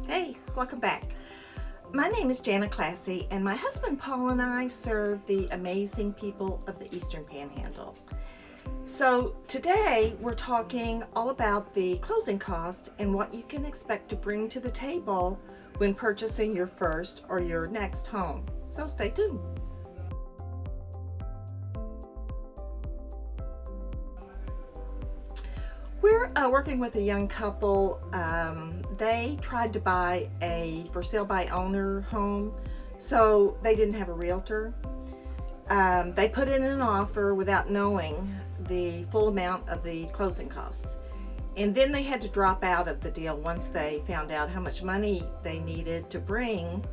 Hey, welcome back. My name is Jana Classy, and my husband Paul and I serve the amazing people of the Eastern Panhandle. So today we're talking all about the closing cost and what you can expect to bring to the table when purchasing your first or your next home. So stay tuned. We're working with a young couple. They tried to buy a for sale by owner home, so they didn't have a realtor. They put in an offer without knowing the full amount of the closing costs. And then they had to drop out of the deal once they found out how much money they needed to bring,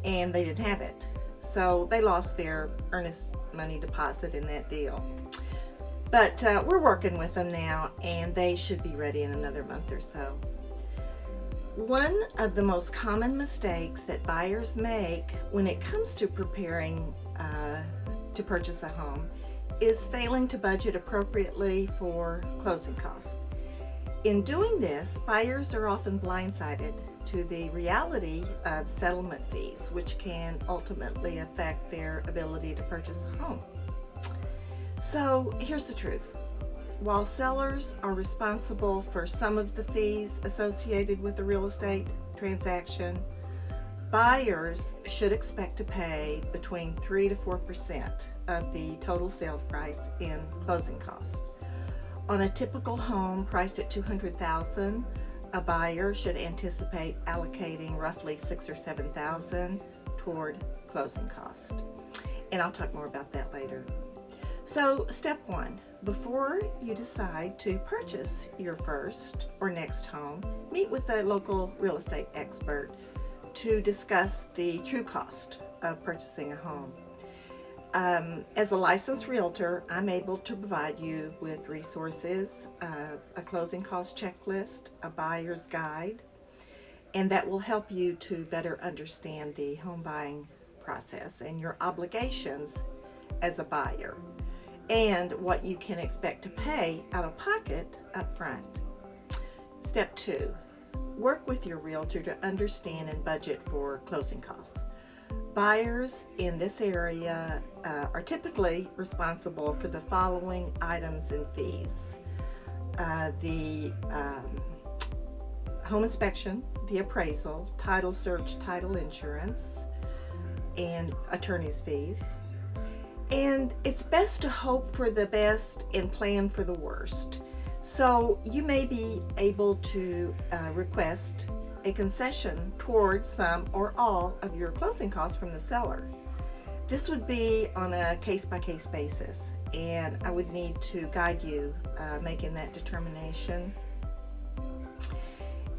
and they didn't have it. So they lost their earnest money deposit in that deal. But we're working with them now, and they should be ready in another month or so. One of the most common mistakes that buyers make when it comes to preparing to purchase a home is failing to budget appropriately for closing costs. In doing this, buyers are often blindsided to the reality of settlement fees, which can ultimately affect their ability to purchase a home. So here's the truth. While sellers are responsible for some of the fees associated with the real estate transaction, buyers should expect to pay between 3 to 4% of the total sales price in closing costs. On a typical home priced at $200,000, a buyer should anticipate allocating roughly $6,000 or $7,000 toward closing costs. And I'll talk more about that later. So step one, before you decide to purchase your first or next home, meet with a local real estate expert to discuss the true cost of purchasing a home. As a licensed realtor, I'm able to provide you with resources, a closing cost checklist, a buyer's guide, and that will help you to better understand the home buying process and your obligations as a buyer, and what you can expect to pay out of pocket up front. Step two, work with your realtor to understand and budget for closing costs. Buyers in this area are typically responsible for the following items and fees: the home inspection, the appraisal, title search, title insurance, and attorney's fees. And it's best to hope for the best and plan for the worst. So you may be able to request a concession towards some or all of your closing costs from the seller. This would be on a case-by-case basis, and I would need to guide you making that determination.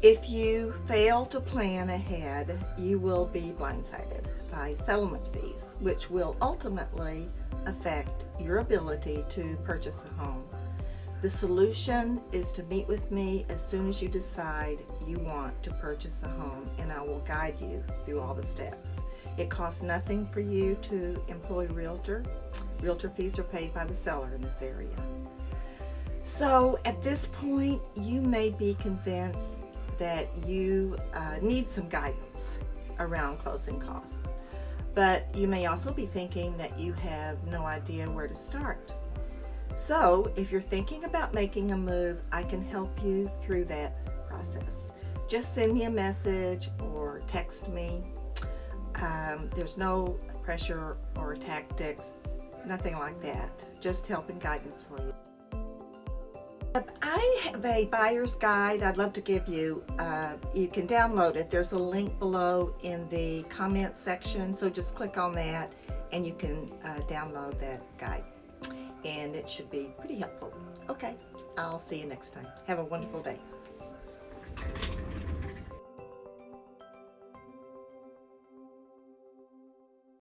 If you fail to plan ahead, you will be blindsided by settlement fees, which will ultimately affect your ability to purchase a home. The solution is to meet with me as soon as you decide you want to purchase a home, and I will guide you through all the steps. It costs nothing for you to employ a realtor. Realtor fees are paid by the seller in this area. So at this point, you may be convinced that you need some guidance around closing costs, but you may also be thinking that you have no idea where to start. So if you're thinking about making a move, I can help you through that process. Just send me a message or text me. There's no pressure or tactics, nothing like that. Just help and guidance for you. I have a buyer's guide I'd love to give you. You can download it. There's a link below in the comments section, so just click on that and you can download that guide. And it should be pretty helpful. Okay, I'll see you next time. Have a wonderful day.